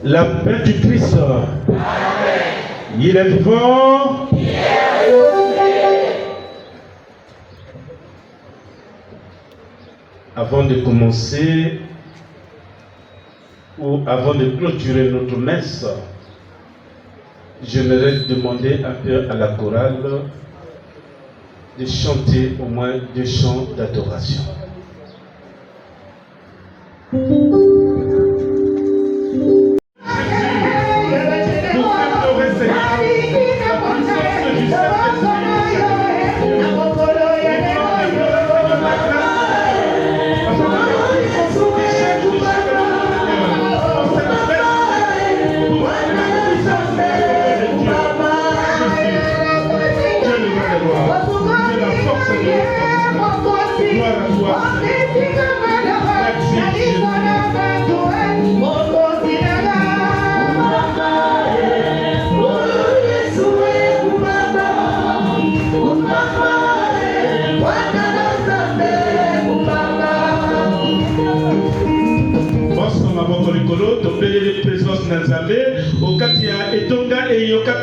La paix du Christ. Amen. Il est vivant. Avant de commencer, ou avant de clôturer notre messe, j'aimerais demander un peu à la chorale de chanter au moins 2 chants d'adoration.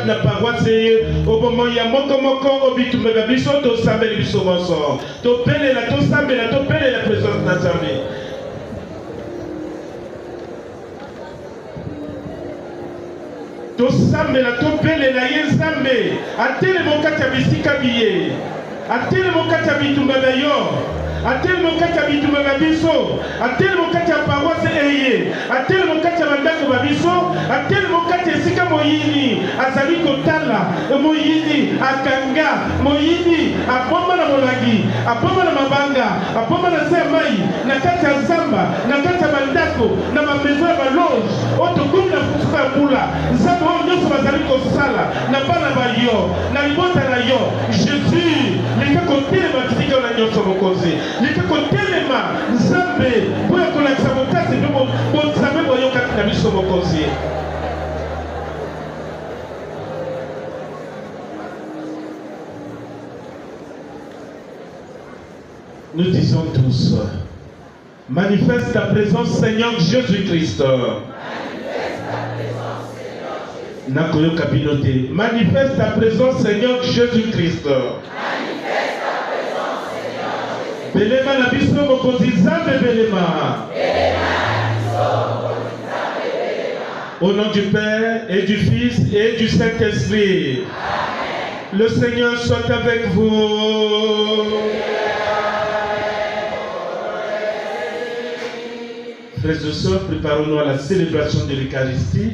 na paroisse au moment ya moko obitumba biso to sambela biso moso to pelela to sambela to pelela présence na Nzambe. To sambela to pelela ye Nzambe atele mokata bisika biye atele mokata bitumba bayo atele mokata bitumba babiso atele mokata paroisse eye atele mokata bandako babiso atele mokata esika moyini azali kotala moyini akanga moyini apomba na molagi apomba na mabanga apomba na semai na kati ya zamba na kati ya bandako na mamezo ya baloge otokomi na fusuka mbula nzambe oyo nyonso bazali kosala na bana bayo na libota na yo Jésus leka kotelema bisika na nyonso mokonzi leka kotelema nzambe po ya kolakisa bokasi po nzambe boyokaki na biso mokonzi. Nous disons tous, manifeste ta présence Seigneur Jésus-Christ. Nakoyo Kabinote, manifeste ta présence Seigneur Jésus-Christ. Belema na biso mokonzi Nzambe belema. Au nom du Père et du Fils et du Saint-Esprit. Le Seigneur soit avec vous. Frères et sœurs, préparons-nous à la célébration de l'Eucharistie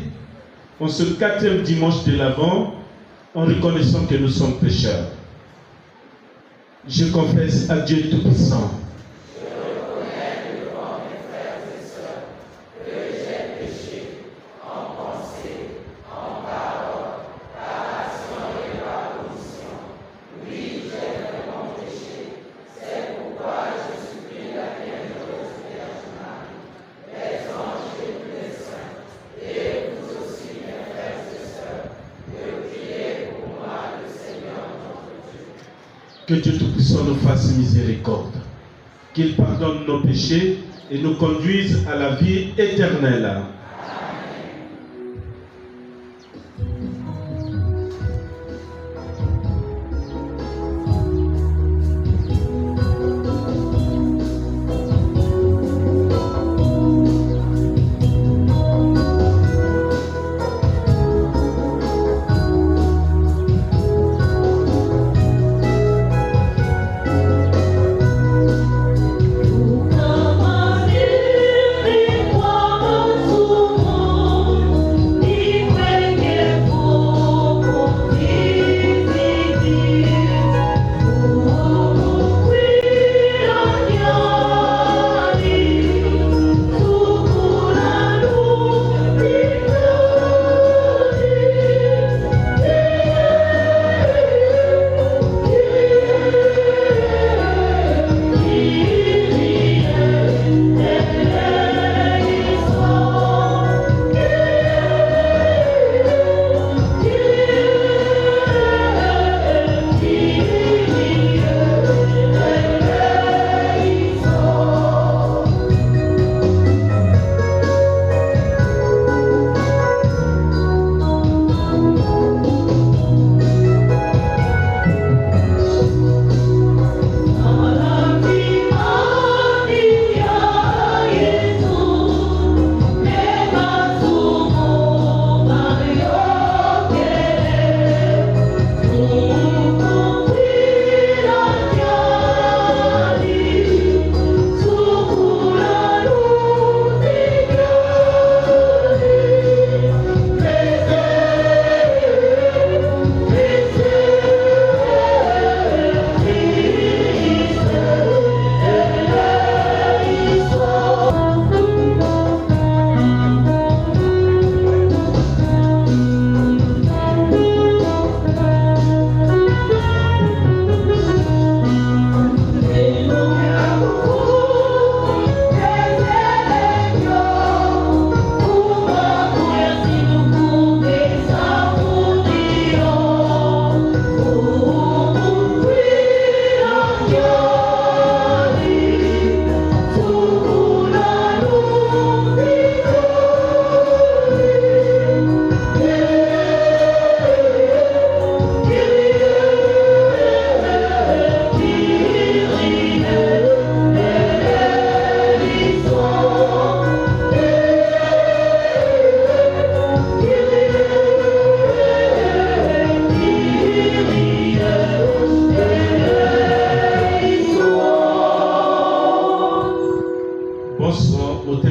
en ce 4e dimanche de l'Avent, en reconnaissant que nous sommes pécheurs. Je confesse à Dieu Tout-Puissant. Je reconnais devant mes frères et sœurs que j'ai péché en pensée, en parole, par action et par omission. Oui, j'ai vraiment péché. C'est pourquoi je supplie la bienheureuse Vierge Marie, les anges et tous les saints, et vous aussi mes frères et sœurs, de prier pour moi le Seigneur notre Dieu. Que Dieu Tout-Puissant nous fasse miséricorde, qu'il pardonne nos péchés et nous conduise à la vie éternelle. Come on,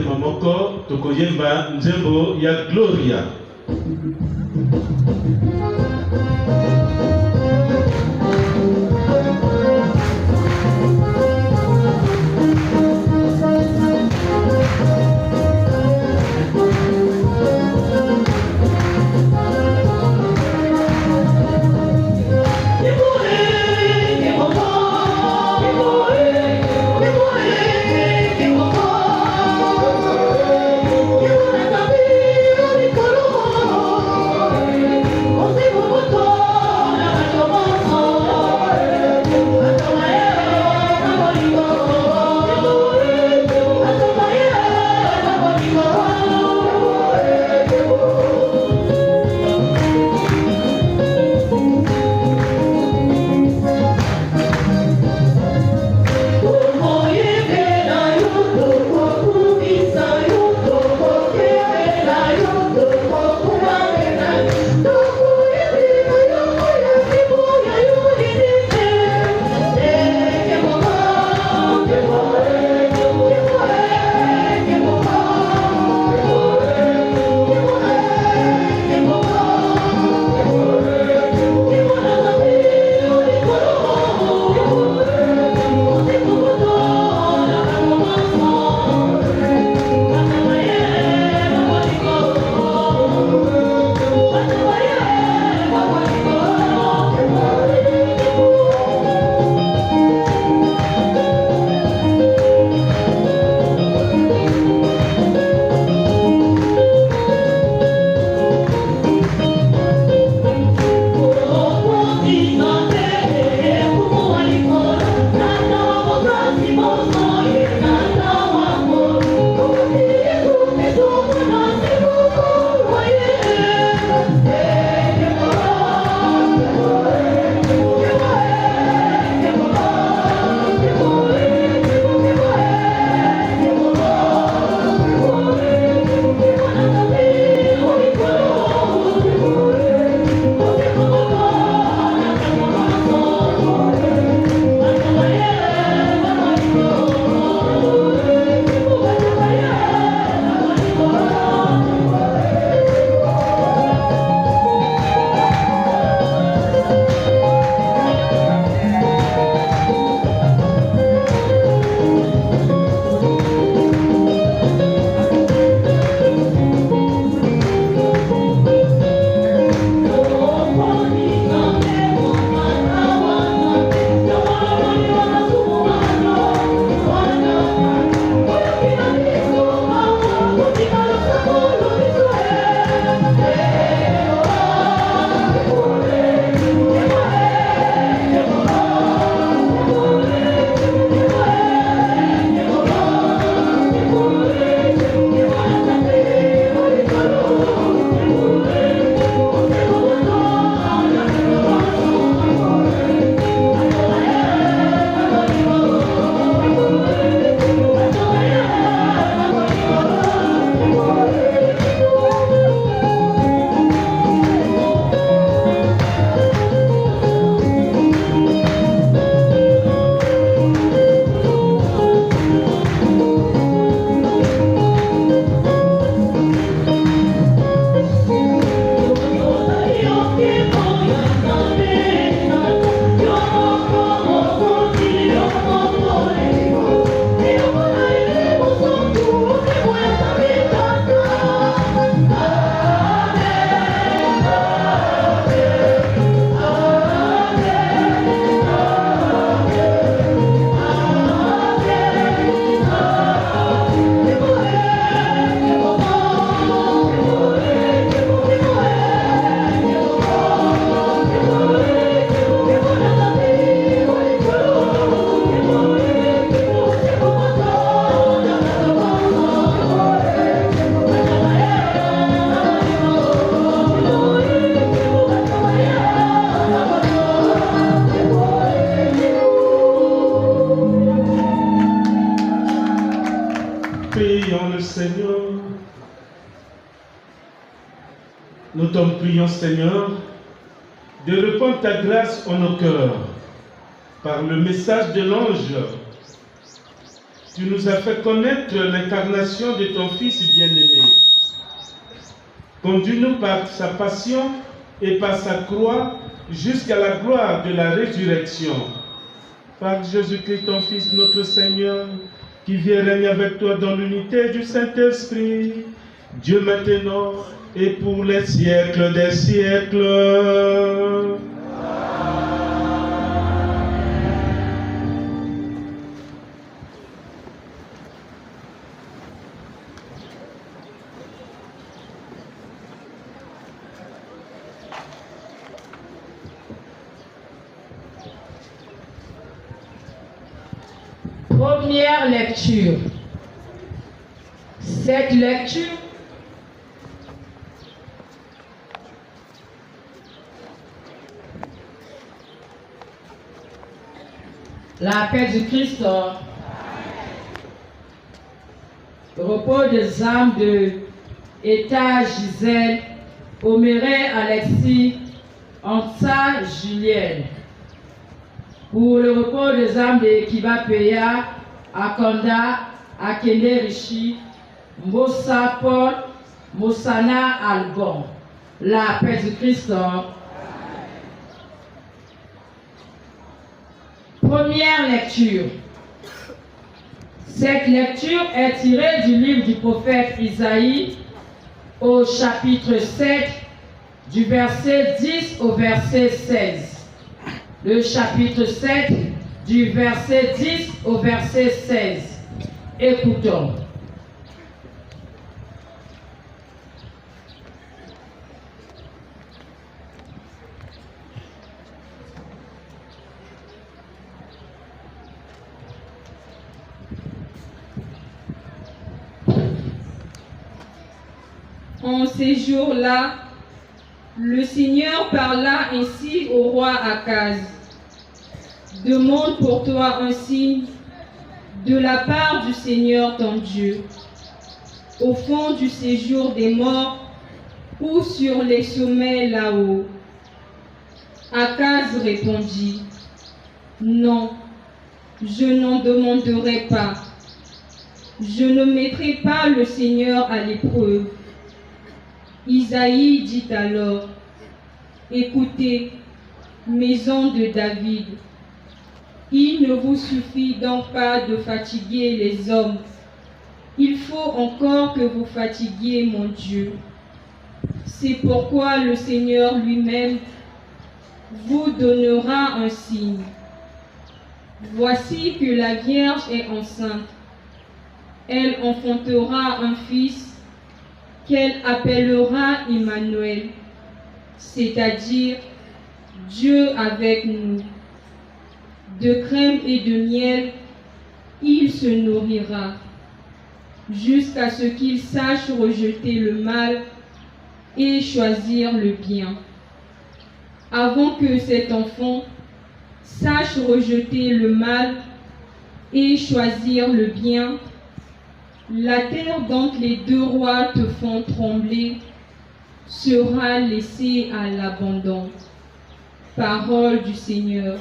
tema moko tokoyemba nzembo ya Gloria. Nous t'en prions, Seigneur, de répandre ta grâce en nos cœurs par le message de l'ange Tu nous as fait connaître l'incarnation de ton Fils bien-aimé. Conduis-nous par sa passion et par sa croix jusqu'à la gloire de la résurrection. Par Jésus-Christ, ton Fils, notre Seigneur, qui vient régner avec toi dans l'unité du Saint-Esprit, Dieu maintenant et pour les siècles des siècles. Première lecture. Cette lecture la paix du Christ, repos des âmes de Eta, Gisèle, Oméré, Alexis, Ansa, Julienne. Pour le repos des âmes de Kiba Peya, Akanda, Akende Rishi, Mossa Paul, Mossana Algon. La paix du Christ. Première lecture. Cette lecture est tirée du livre du prophète Isaïe au chapitre 7, du verset 10 au verset 16. Le chapitre 7, du verset 10 au verset 16. Écoutons. En ces jours-là, le Seigneur parla ainsi au roi Akaz. Demande pour toi un signe de la part du Seigneur ton Dieu, au fond du séjour des morts ou sur les sommets là-haut. Akaz répondit, non, je n'en demanderai pas. Je ne mettrai pas le Seigneur à l'épreuve. Isaïe dit alors, écoutez, maison de David, il ne vous suffit donc pas de fatiguer les hommes, il faut encore que vous fatiguiez mon Dieu. C'est pourquoi le Seigneur lui-même vous donnera un signe. Voici que la Vierge est enceinte, elle enfantera un fils, qu'elle appellera Emmanuel, c'est-à-dire Dieu avec nous. De crème et de miel, il se nourrira, jusqu'à ce qu'il sache rejeter le mal et choisir le bien. Avant que cet enfant sache rejeter le mal et choisir le bien, la terre dont les deux rois te font trembler sera laissée à l'abandon. Parole du Seigneur.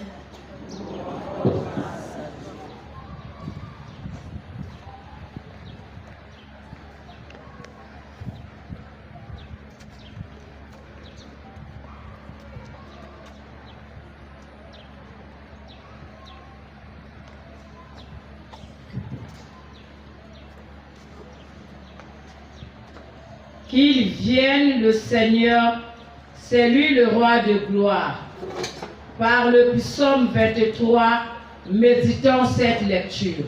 Qu'il vienne le Seigneur, c'est lui le roi de gloire. Par le psaume 23, méditons cette lecture.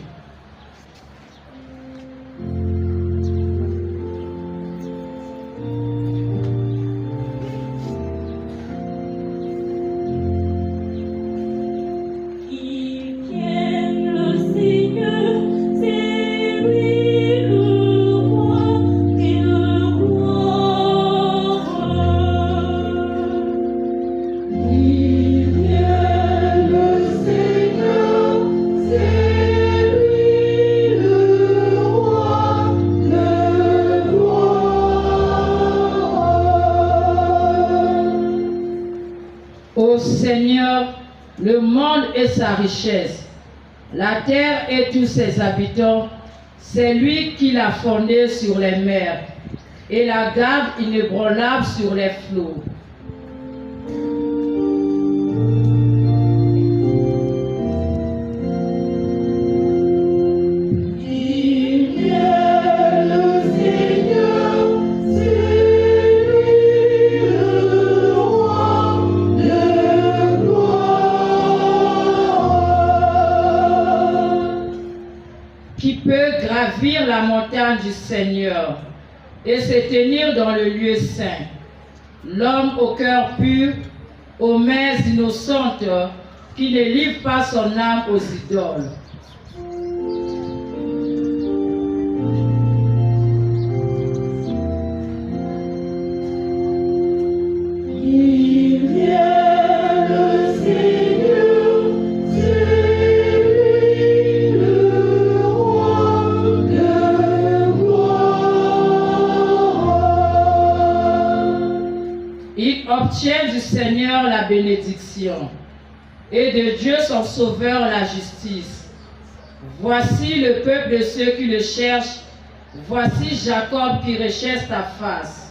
Ô Seigneur, le monde et sa richesse, La terre et tous ses habitants, c'est lui qui l'a fondée sur les mers et la garde inébranlable sur les flots. Gravir la montagne du Seigneur et se tenir dans le lieu saint. L'homme au cœur pur, aux mains innocentes, qui ne livre pas son âme aux idoles. Obtient du Seigneur la bénédiction et de Dieu son Sauveur la justice. Voici le peuple de ceux qui le cherchent, voici Jacob qui recherche ta face.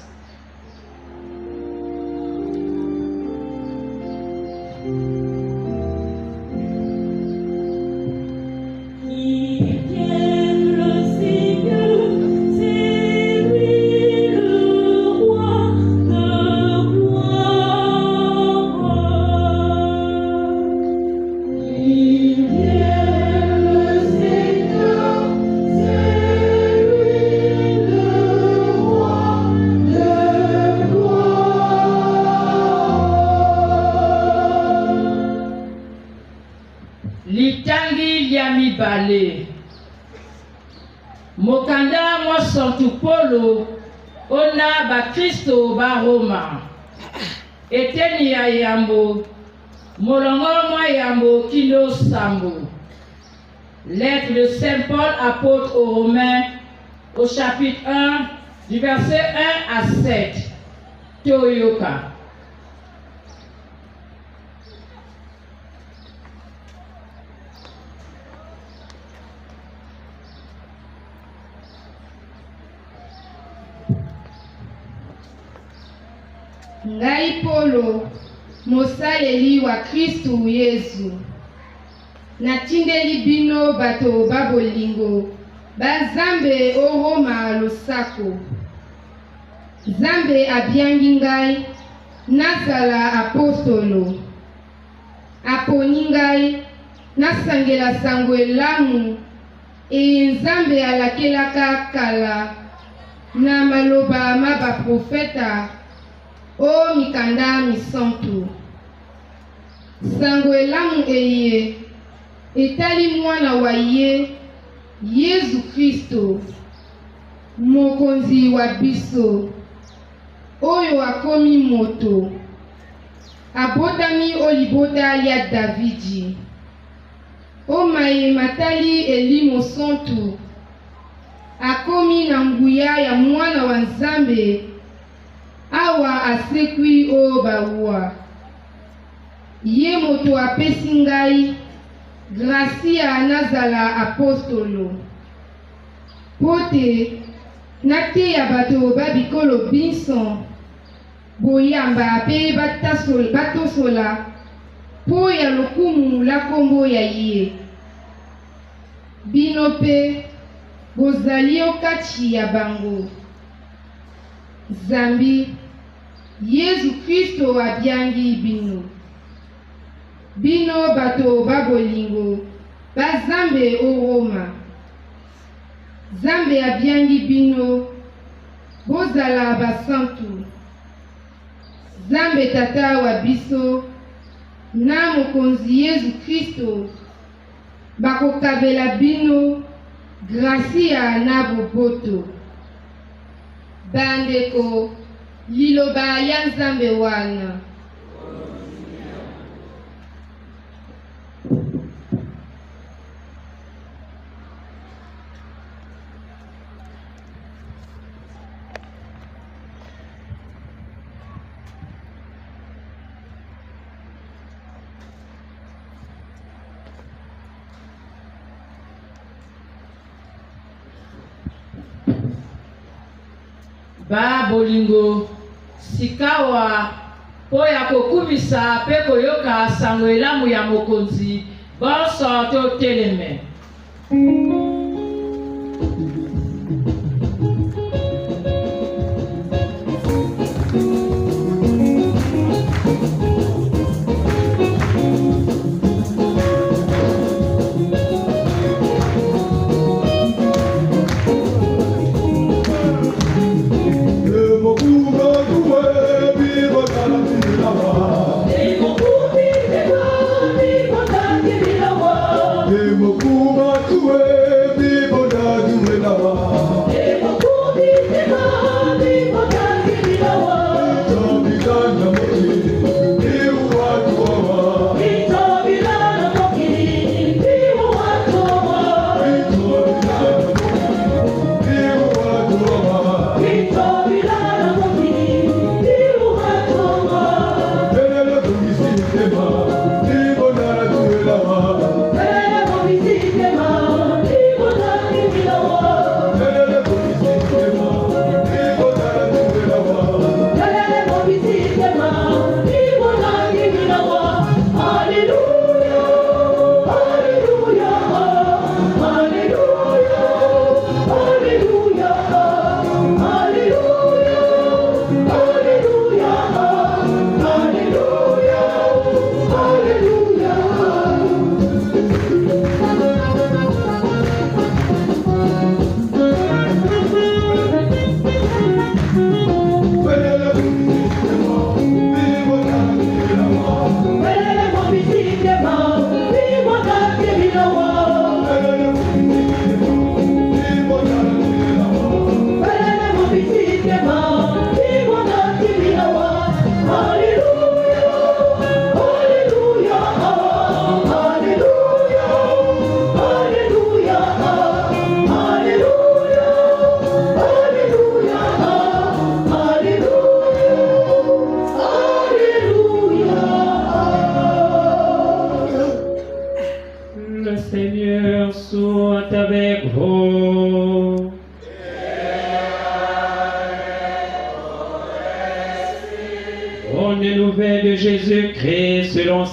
Mokanda mwa santu polo ona ba Kristo ba Roma eteni ya yambo molongo mwa yambo kilo sambo. Lettre de Saint Paul apôtre aux Romains au chapitre 1 du verset 1 à 7. Toyoka. Ngai Polo, mosaleli wa Kristu Yesu. Natindeli bino bato babolingo, bazambe o Roma losako. Zambe abiangi ngai, nazala apostolo. Aponi ngai, nasangela sango elamu, e nzambe alakelaka kala, na maloba maba profeta, o mikanda misantu. Sango elamu eye, etali mwana wa ye, Yesu Kristo, mokonzi wa biso, oyo akomi moto, abotami o libota ya Davidi. O maye matali elimo santu, akomi na nguya ya mwana wa Nzambe, awa asekwi o bawa. Ye moto apesi ngai, gracia nazala apostolo. Pote, nateya bato babikolo binson, boyamba pe batosola, po ya lokumu la kombo ya ye. Bino pe, bozali okati ya bango. Zambi, Yesu Kristo abiangi bino. Bino bato babolingo, bazambe o Roma. Zambe abiangi bino, bozala basantu. Zambe tata wa biso, na mokonzi Yesu Kristo, bakokabela bino, gracia na boboto. Bandeko, liloba ya Nzambe wana. ba bolingo sikawa po ya kokumisa pe koyoka sango elamu ya mokonzi bonso toteleme.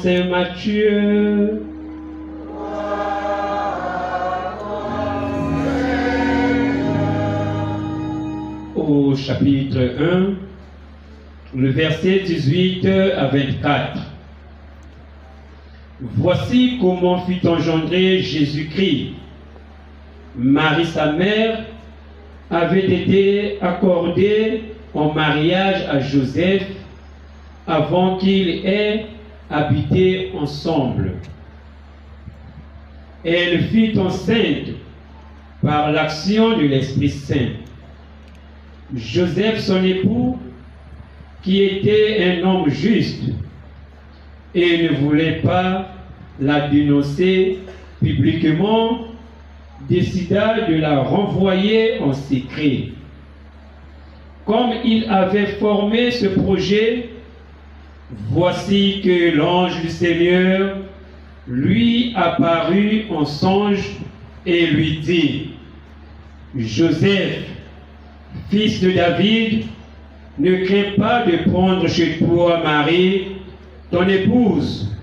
Saint Matthieu. Au chapitre 1, le verset 18 à 24. Voici comment fut engendré Jésus-Christ. Marie, sa mère, avait été accordée en mariage à Joseph avant qu'il ait habité ensemble. Elle fut enceinte par l'action de l'Esprit Saint. Joseph, son époux, qui était un homme juste et ne voulait pas la dénoncer publiquement, décida de la renvoyer en secret. Comme il avait formé ce projet, voici que l'ange du Seigneur lui apparut en songe et lui dit: Joseph, fils de David, ne crains pas de prendre chez toi Marie, ton épouse,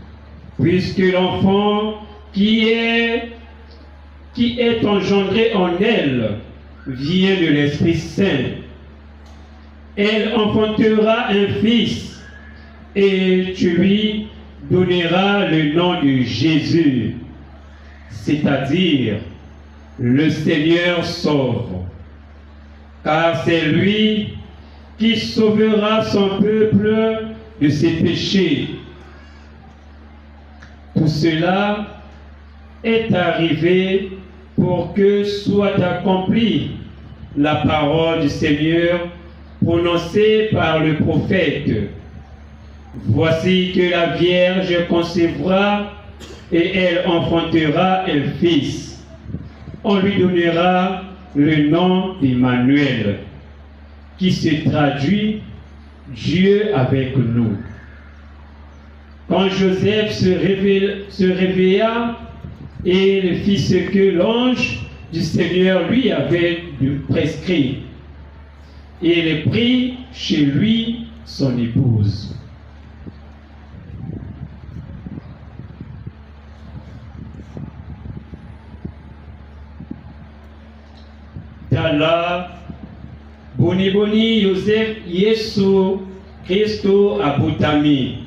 puisque l'enfant qui est engendré en elle vient de l'Esprit Saint. Elle enfantera un fils et tu lui donneras le nom de Jésus, c'est-à-dire le Seigneur sauve, car c'est lui qui sauvera son peuple de ses péchés. Tout cela est arrivé pour que soit accomplie la parole du Seigneur prononcée par le prophète. Voici que la Vierge concevra et elle enfantera un fils. On lui donnera le nom d'Emmanuel, qui se traduit Dieu avec nous. Quand Joseph se réveilla et le fit ce que l'ange du Seigneur lui avait prescrit, et il prit chez lui son épouse. Tala boni boni Joseph Yesu Kristo abutami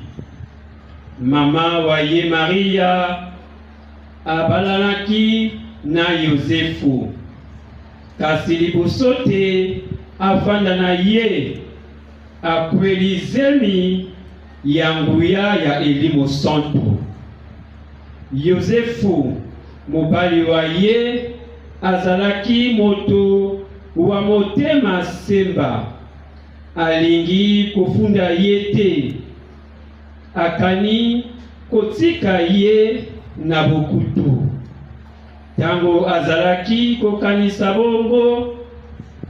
mama waye Maria abalalaki na Yosefu kasi liboso te afanda na ye akweli zemi ya nguya ya elimo santo. Yosefu mobali wa ye azalaki moto wa motema semba alingi kofunda ye te akani kotika ye na bokutu. Tango azalaki kokanisa bongo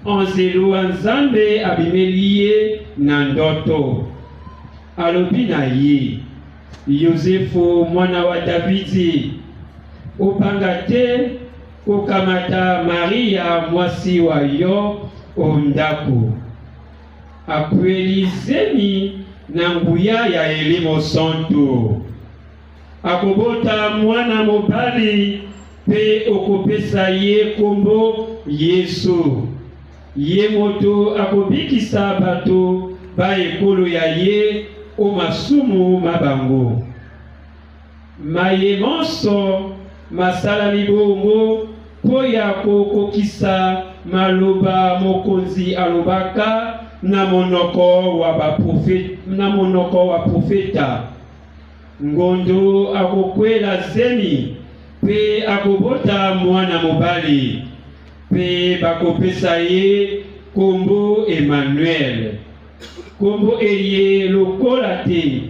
anzelu wa Nzambe abimeli ye na ndoto alobi na ye, Yosefu mwana wa Davidi, opanga te kokamata Maria mwasi wa yo ondako. Akweli zemi na nguya ya elimo santo. Akobota mwana mobali pe okopesa ye kombo Yesu. Ye moto akobikisa bato ba ekolo ya ye o masumu mabango. Maye monso masala mibongo po ya kokokisa maloba mokonzi alobaka na monoko wa profeta. Ngondo akokwela zemi pe akobota mwana mobali pe bakopesa ye kombo Emmanuel. Kombo eye lokola te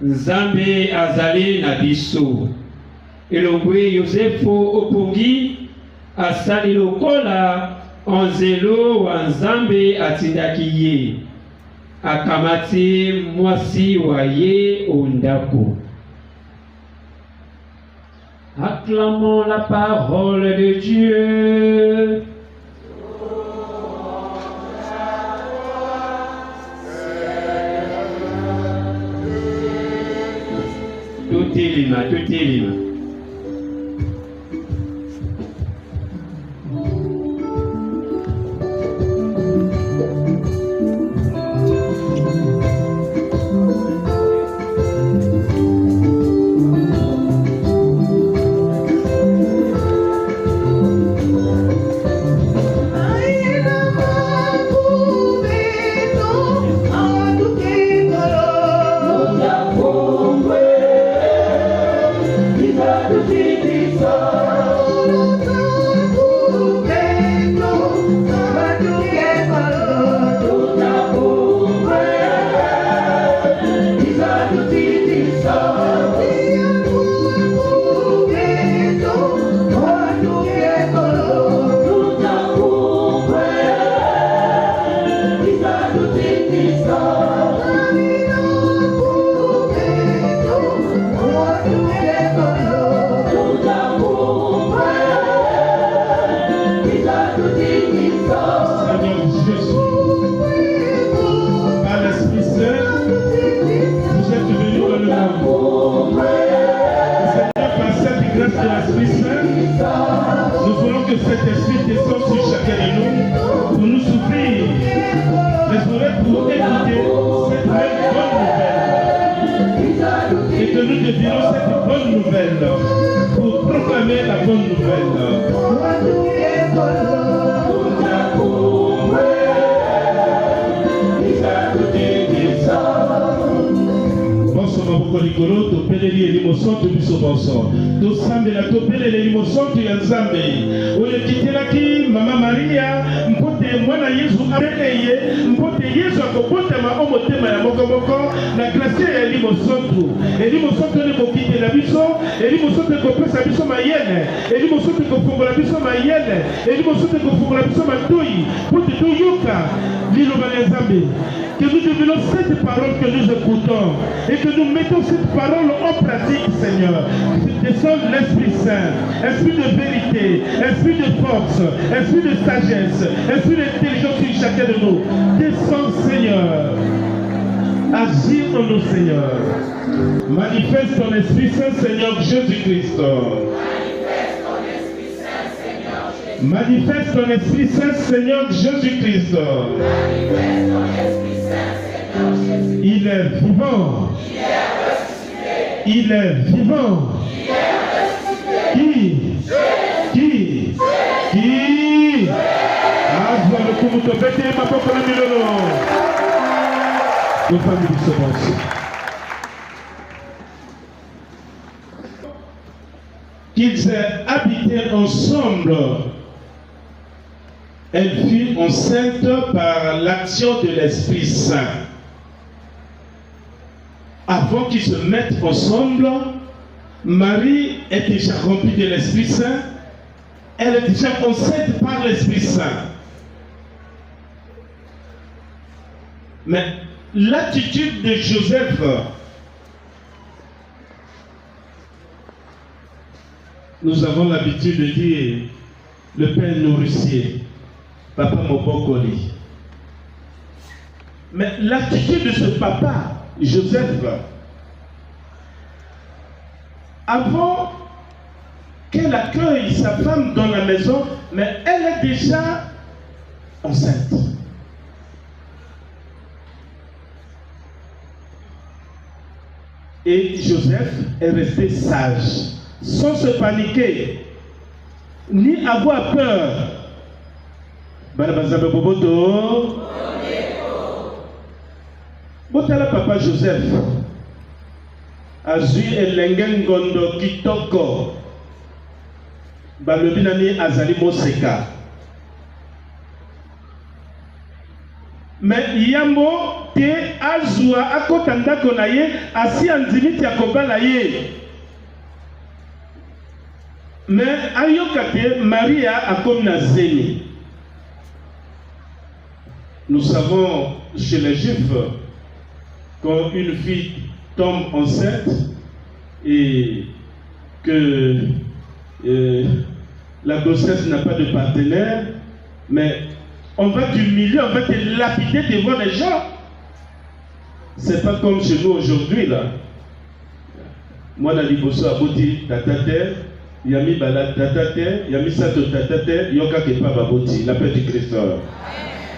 Nzambe azali na biso. Elongwe Yosefu opongi asali lokola anzelo wa Nzambe atindaki ye. Akamati mwasi wa ye ondako. Acclamons la parole de Dieu. Tout est lima, tout est lima. Mama Maria mpote mwana Yesu abeleye mpote Yesu akobotama omotema ya moko na grâce ya elimo soto ne kokite la biso elimo soto kopesa biso mayele elimo soto kofungola biso mayele elimo soto kofungola biso matoi pour te toyoka liloba ya Nzambe. Que nous devenons cette parole que nous écoutons et que nous mettons cette parole en pratique, Seigneur. Descends l'Esprit Saint, esprit de vérité, esprit de force, esprit de sagesse, esprit d'intelligence sur chacun de nous. Descends, Seigneur. Agis en nous, Seigneur. Manifeste ton Esprit Saint, Seigneur Jésus-Christ. Manifeste ton Esprit Saint, Seigneur Jésus-Christ. Il est vivant. Il est vivant. Qui? Azwa le kumuto bete ma papa na milolo. Nos familles se pensent. Qu'ils aient habité ensemble. Elle fut enceinte par l'action de l'Esprit Saint. Avant qu'ils se mettent ensemble, Marie est déjà remplie de l'Esprit Saint. Elle est déjà enceinte par l'Esprit Saint. Mais l'attitude de Joseph, nous avons l'habitude de dire le père nourricier, papa Mobokoli. Mais l'attitude de ce papa, Joseph, avant qu'elle accueille sa femme dans la maison, mais elle est déjà enceinte. Et Joseph est resté sage, sans se paniquer, ni avoir peur. Botala papa Joseph azui elengen gondo kitoko balobi nani azali moseka mais yambo te azwa akota ndako na ye asi andimiti ya kobala ye mais ayoka te Maria akomi na zemi. Nous savons chez les Juifs, quand une fille tombe enceinte et que la grossesse n'a pas de partenaire, mais on va t'humilier, on va te lapider devant les gens. C'est pas comme chez nous aujourd'hui là. Moi, la liboso a boti tatate, yami bala tatate, yami sato tatate, yoka kepa baboti, la paix du Christ.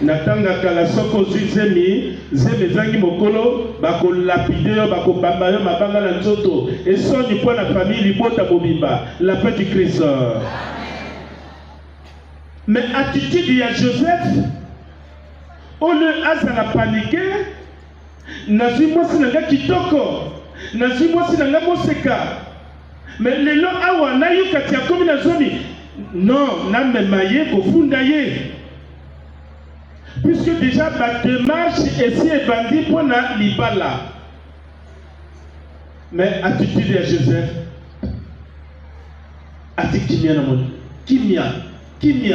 Natanga kala soko zemi zangi mokolo bako lapide yo bako bamba yo mabanga na nzoto et soni pour la famille libota bobimba la paix du Christ. Mais attitude de Joseph au lieu azala paniquer nazwi mwasi nanga kitoko nazwi mwasi nanga moseka mais lelo awa nayoka tia komi na zoni non na memaye kofunda ye. Puisque déjà ma démarche ici est bandit pour la libala. Mais attitude de Joseph, attitude kimia.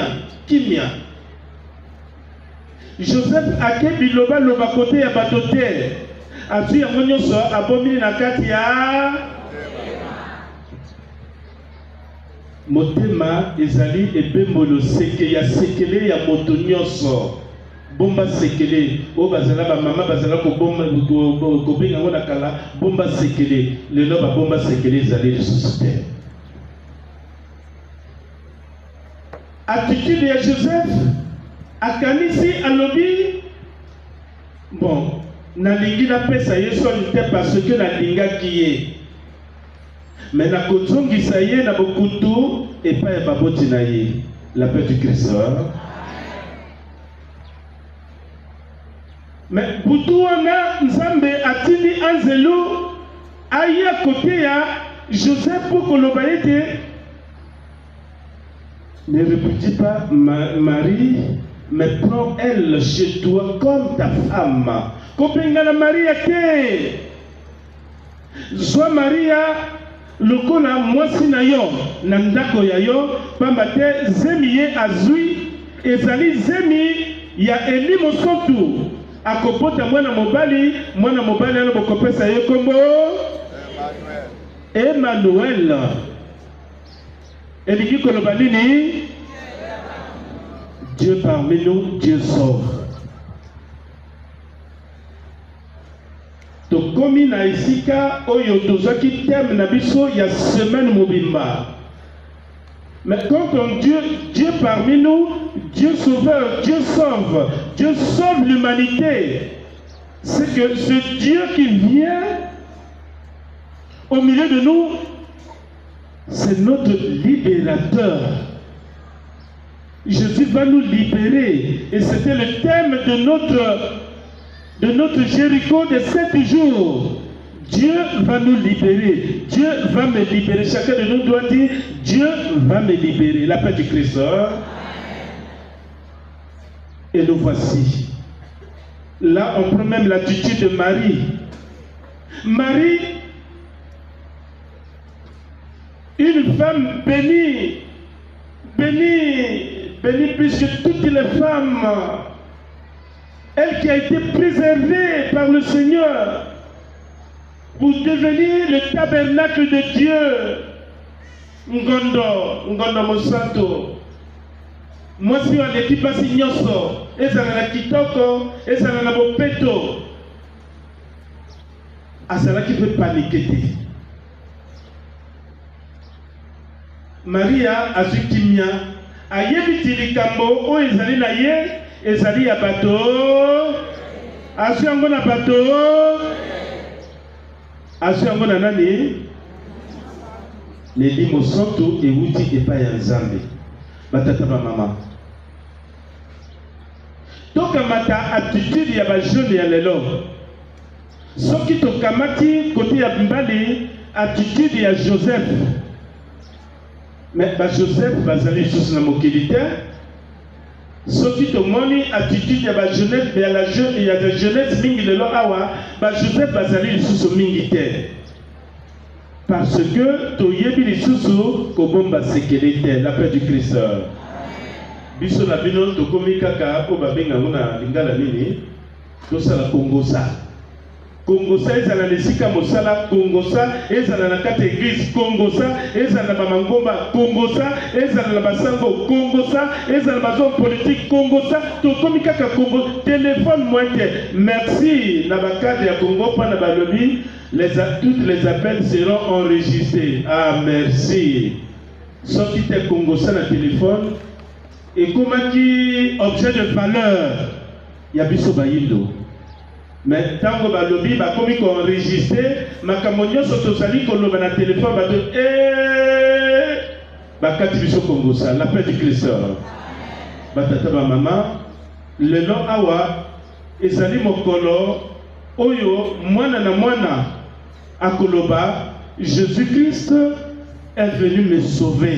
Joseph a ke biloba loba côté ya batote. Azu ya monyoso abomini na kati ya motema ezali ebembolo seke ya sekele ya moto nyonso. Bomba sekele o bazala ba mama bazala ko bomba ko benga ngona kala bomba sekele lelo ba bomba sekele ezali ressuscité. Attitude de Joseph akanisi alobi bon nalingi na pesa yeso nte parce que nalingaki ye mais na kozongisa ye na bokutu epa ya baboti na ye la paix du Christ. Mais Boutouana Nzambe atini Anzelo aya côté ya Joseph pour Kolobaïte. Ne répudie pas Marie mais prends elle chez toi comme ta femme. Kopengana Maria te. Soit Maria lokola mwasi na yo na ndako ya yo pamba te zemi ye azwi ezali zemi ya Eli mosusu akopota mwana mobali ano bokopesa ye kombo Emmanuel. Elingi koloba nini? Dieu parmi nous, Dieu sauve. Tokomi na esika oyo tozaki terme na biso ya semaine mobimba. Mais quand on dit Dieu parmi nous, Dieu sauveur, Dieu sauve l'humanité. C'est que ce Dieu qui vient au milieu de nous, c'est notre libérateur. Jésus va nous libérer. Et c'était le thème de notre Jéricho de 7 jours. Dieu va nous libérer. Dieu va me libérer. Chacun de nous doit dire, Dieu va me libérer. La paix du Christ. Et nous voici. Là, on prend même l'attitude de Marie. Marie, une femme bénie, puisque toutes les femmes, elle qui a été préservée par le Seigneur pour devenir le tabernacle de Dieu. Ngondo Mosanto. Moi, si on est pas si nyoso, et ça n'a kitoko, et ça n'a pas peto. Ah, c'est là qui peut paniquer. Maria azukimia ayebiti likambo o ezali na ye ezali ya bato asu yango na bato asu yango na nani leli mosantu ewuti epai ya Nzambe batata ba mama tokamata attitude ya bajeune ya lelo soki tokamati kote ya mbali attitude ya Joseph. Mais Joseph bazali sous na mokilité. Soki to moni attitude ya ba jeunesse, mais la jeune il y a des jeunesses mingi lelo awa, Joseph bazali sous mingi te. Parce que to yebi sous ko bomba sécurité, la paix du Christ. Biso na bino to komi kaka ko babenga ngona lingala nini? To sala kongosa. Kongosa ezala lesika mosala kongosa ezala na kati église kongosa ezala na bamangomba kongosa ezala na basango kongosa ezala na bazone politique kongosa to komi kaka kongo téléphone moite merci na bakade ya Congo pana balobi toutes les appels seront enregistrés. Ah merci. Soki te kongosa na téléphone et komaki objet de valeur ya biso bayindo. Mais tant que balobi ba komi ko enregistrer makamonyo soto sali ko loba na téléphone ba de ba kati biso Congo ça la paix du Christ. Ba tata ba mama le long awa ezali mokolo oyo mwana na mwana akoloba Jésus-Christ est venu me sauver.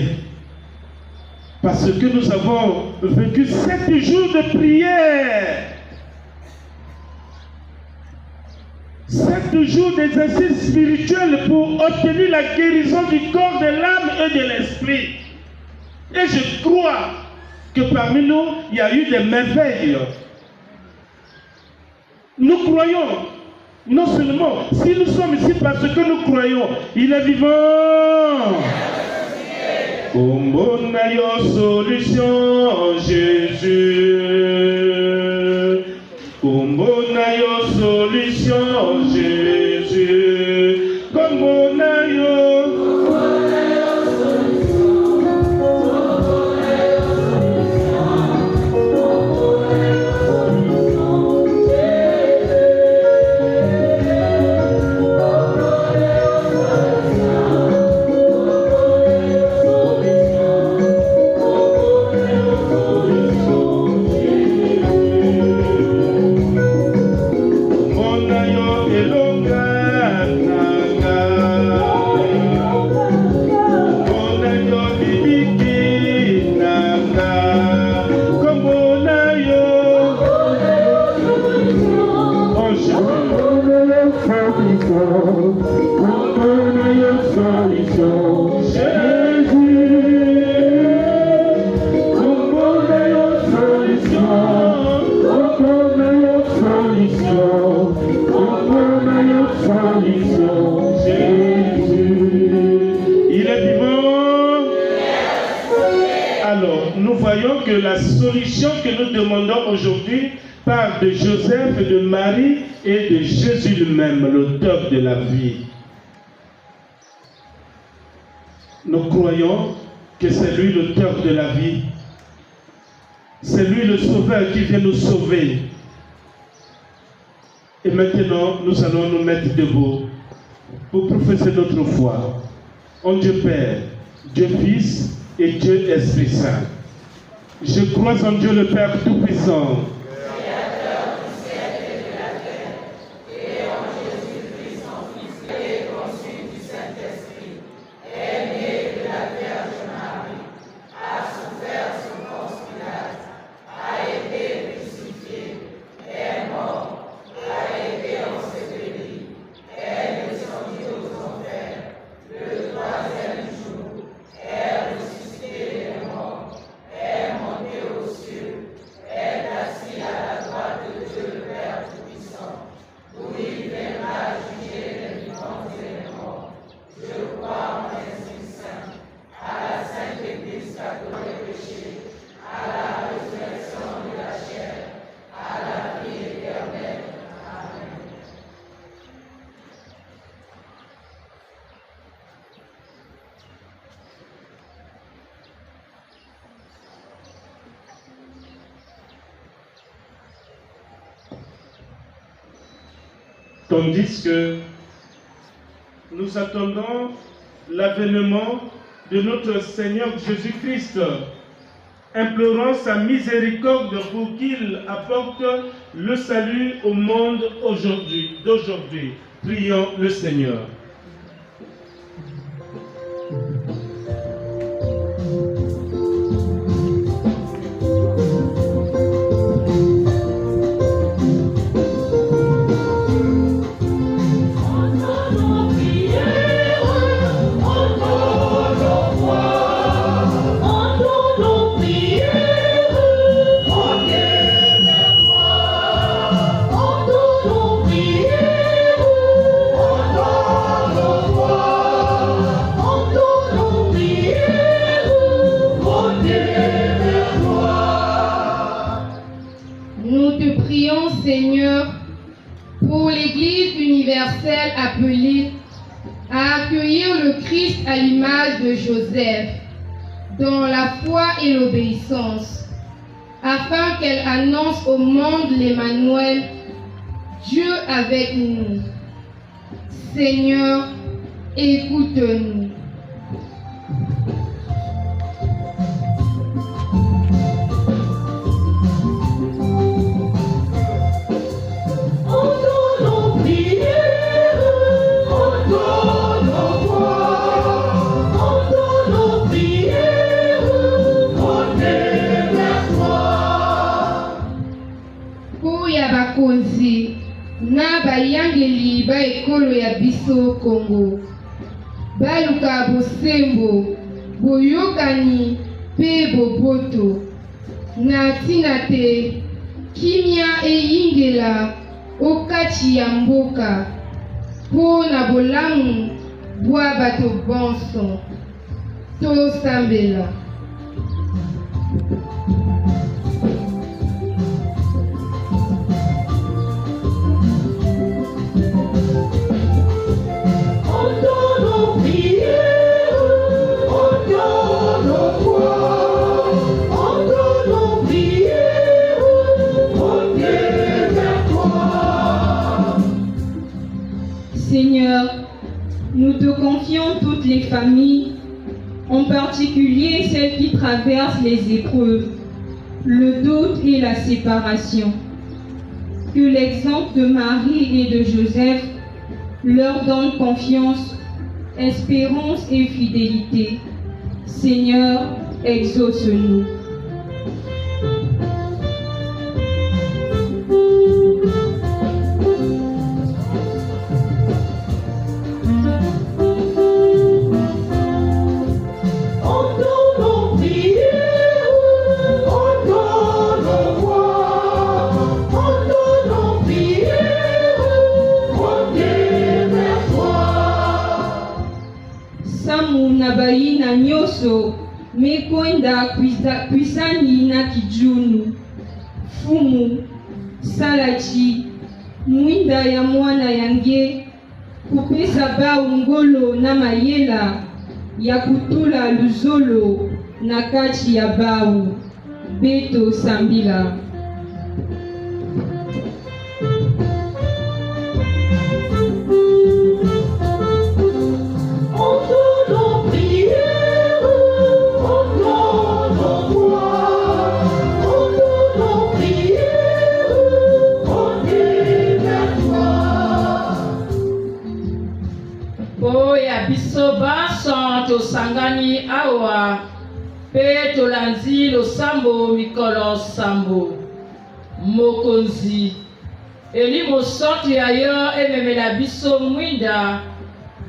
Parce que nous avons vécu 7 jours de prière. 7 jours d'exercice spirituel pour obtenir la guérison du corps, de l'âme et de l'esprit. Et je crois que parmi nous, il y a eu des merveilles. Nous croyons, non seulement, si nous sommes ici parce que nous croyons, il est vivant. Kombo na yo solution, Jésus. Kombo na yo solution, Jésus. Kombo na yo. Elonga Voyons que la solution que nous demandons aujourd'hui part de Joseph, de Marie et de Jésus lui-même, l'auteur de la vie. Nous croyons que c'est lui l'auteur de la vie. C'est lui le sauveur qui vient nous sauver. Et maintenant, nous allons nous mettre debout pour professer notre foi en Dieu Père, Dieu Fils et Dieu Esprit Saint. Je crois en Dieu le Père Tout-Puissant, Créateur du ciel et de la terre, et en Jésus-Christ, son Fils, et conçu du Saint-Esprit, est né de la Vierge Marie, a souffert sous Ponce Pilate, a été crucifié, est mort, a été enseveli, est descendu aux enfers, le troisième jour, est ressuscité des morts, est monté aux cieux, est assis à la droite de Dieu le Père Tout-Puissant, où il viendra juger les vivants et les morts. Je crois en l'Esprit Saint, à la Sainte Église catholique péchée, à la résurrection de la chair, à la vie éternelle. Amen. Tandis que nous attendons l'avènement de notre Seigneur Jésus-Christ, implorant sa miséricorde pour qu'il apporte le salut au monde d'aujourd'hui. Prions le Seigneur. Seigneur, pour l'Église universelle appelée à accueillir le Christ à l'image de Joseph, dans la foi et l'obéissance, afin qu'elle annonce au monde l'Emmanuel, Dieu avec nous. Seigneur, écoute-nous. Na bayangeli ba ekolo ya biso Congo baluka bosembo boyokani pe boboto na ntina te kimia eyingela okati ya mboka mpo na bolamu bwa bato bonso tosambela. Seigneur, nous te confions toutes les familles, en particulier celles qui traversent les épreuves, le doute et la séparation. Que l'exemple de Marie et de Joseph leur donne confiance, espérance et fidélité. Seigneur, exauce-nous. baina nyonso mekwenda kwisani na kijunu fumu salachi mwinda ya mwana yange kupesa bau ngolo na mayela ya kutula luzolo na kati ya bau beto sambila. Tosangani awa pe tolanzi losambo mikolo sambo mokonzi eli mosantu ayo ememela biso mwinda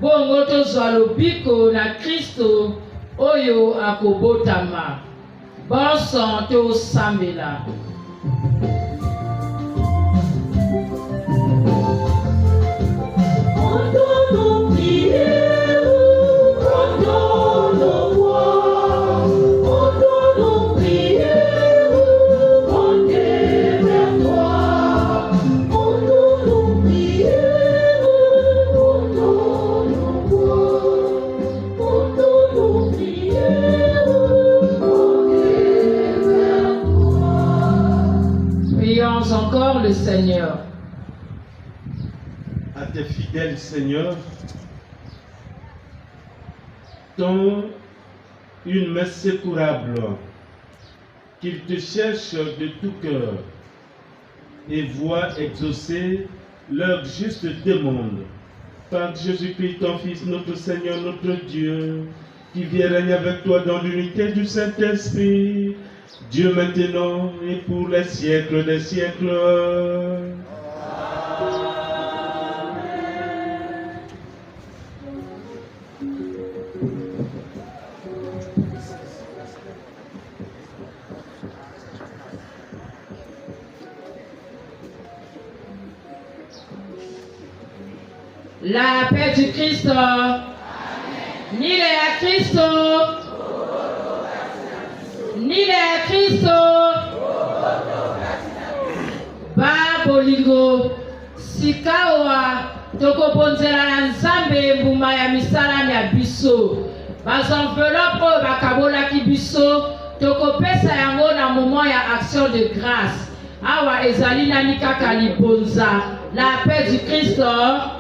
bongo tozwa lobiko na Kristo oyo akobotama bonso tosambela. Encore le Seigneur. À tes fidèles, Seigneur, tends une main secourable, qu'ils te cherchent de tout cœur et voient exaucer leur juste demande. Par Jésus-Christ, ton Fils, notre Seigneur, notre Dieu, qui vient régner avec toi dans l'unité du Saint-Esprit, Dieu maintenant et pour les siècles des siècles. La paix du Christ. Amen. Ni à Christ. Ni à Christ. Babolingo sikawa tokoponzela na Nzambe mbuma ya misala ya biso. Basenveloppe bakabolaki biso tokopesa yango na moment ya action de grâce. Awa ezali nani kaka libonza. La paix du Christ. Oh,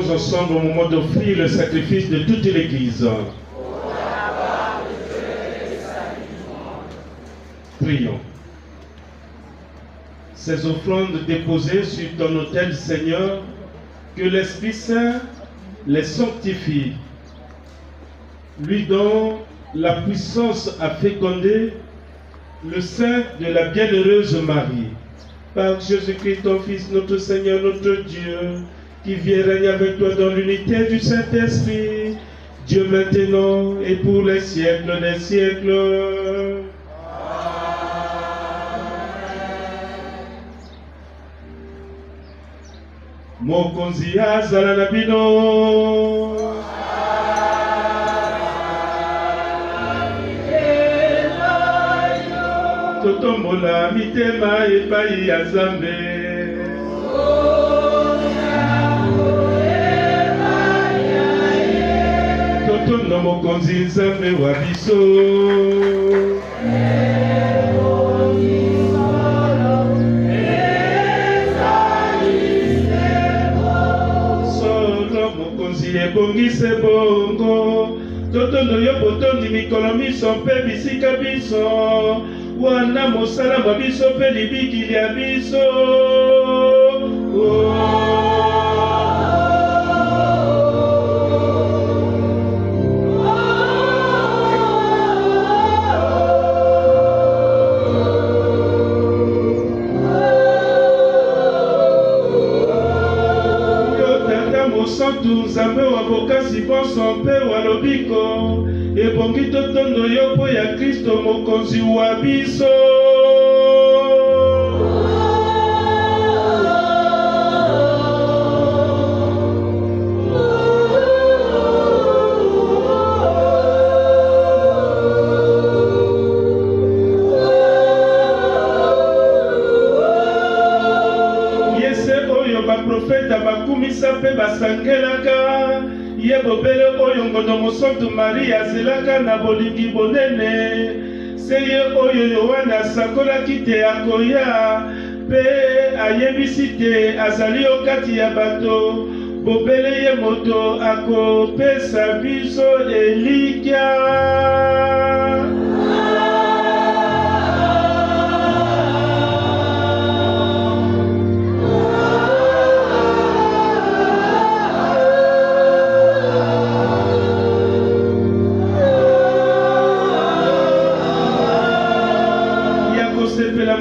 Prions ensemble au moment d'offrir le sacrifice de toute l'Église. Prions. Ces offrandes déposées sur ton autel, Seigneur, que l'Esprit Saint les sanctifie, lui donne la puissance à féconder le sein de la bienheureuse Marie. Par Jésus-Christ, ton Fils, notre Seigneur, notre Dieu, qui vient régner avec toi dans l'unité du Saint-Esprit, Dieu maintenant et pour les siècles des siècles. Mokonzi azala na bino. Totombola mitema epai ya Nzambe. Totono mokonzi Nzambe wa biso. Ebongise bongo totondo yo botondi mikolo miso mpe bisika biso wana mosala mwa biso mpe libikili ya biso. Santu Nzambe wa bokasi bonso mpe wa lobiko ebongi totondo yo mpo ya Kristo mokonzi wa biso. Baprofeta bakumisa mpe basangelaka ye bobele oyo ngondo mosantu Maria azelaka na bolingi bonene. Se ye oyo Yohane asakolaki te akoya mpe ayebisi te azali yo kati ya bato, bobele ye moto akopesa biso elikya.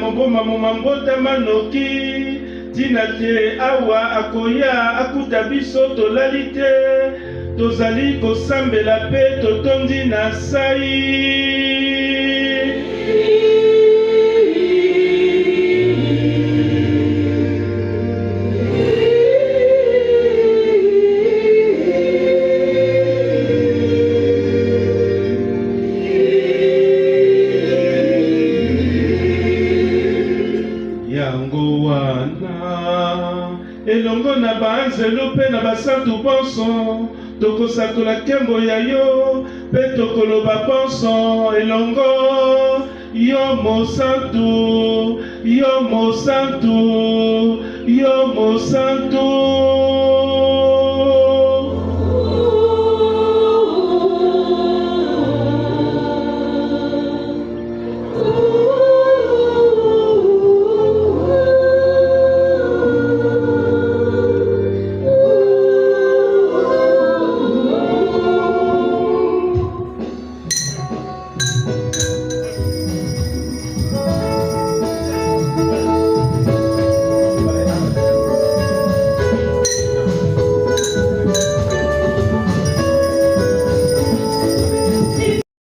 Moboma mumambota manoki tina te awa akoya akuta biso tolali te, tozali kosambela pe totondi na sai. Elongo na baanzelu mpe na basantu bonso tokosakola nkembo ya yo mpe tokoloba bonso elongo. Yo mosantu, yo mosantu, yo mosantu.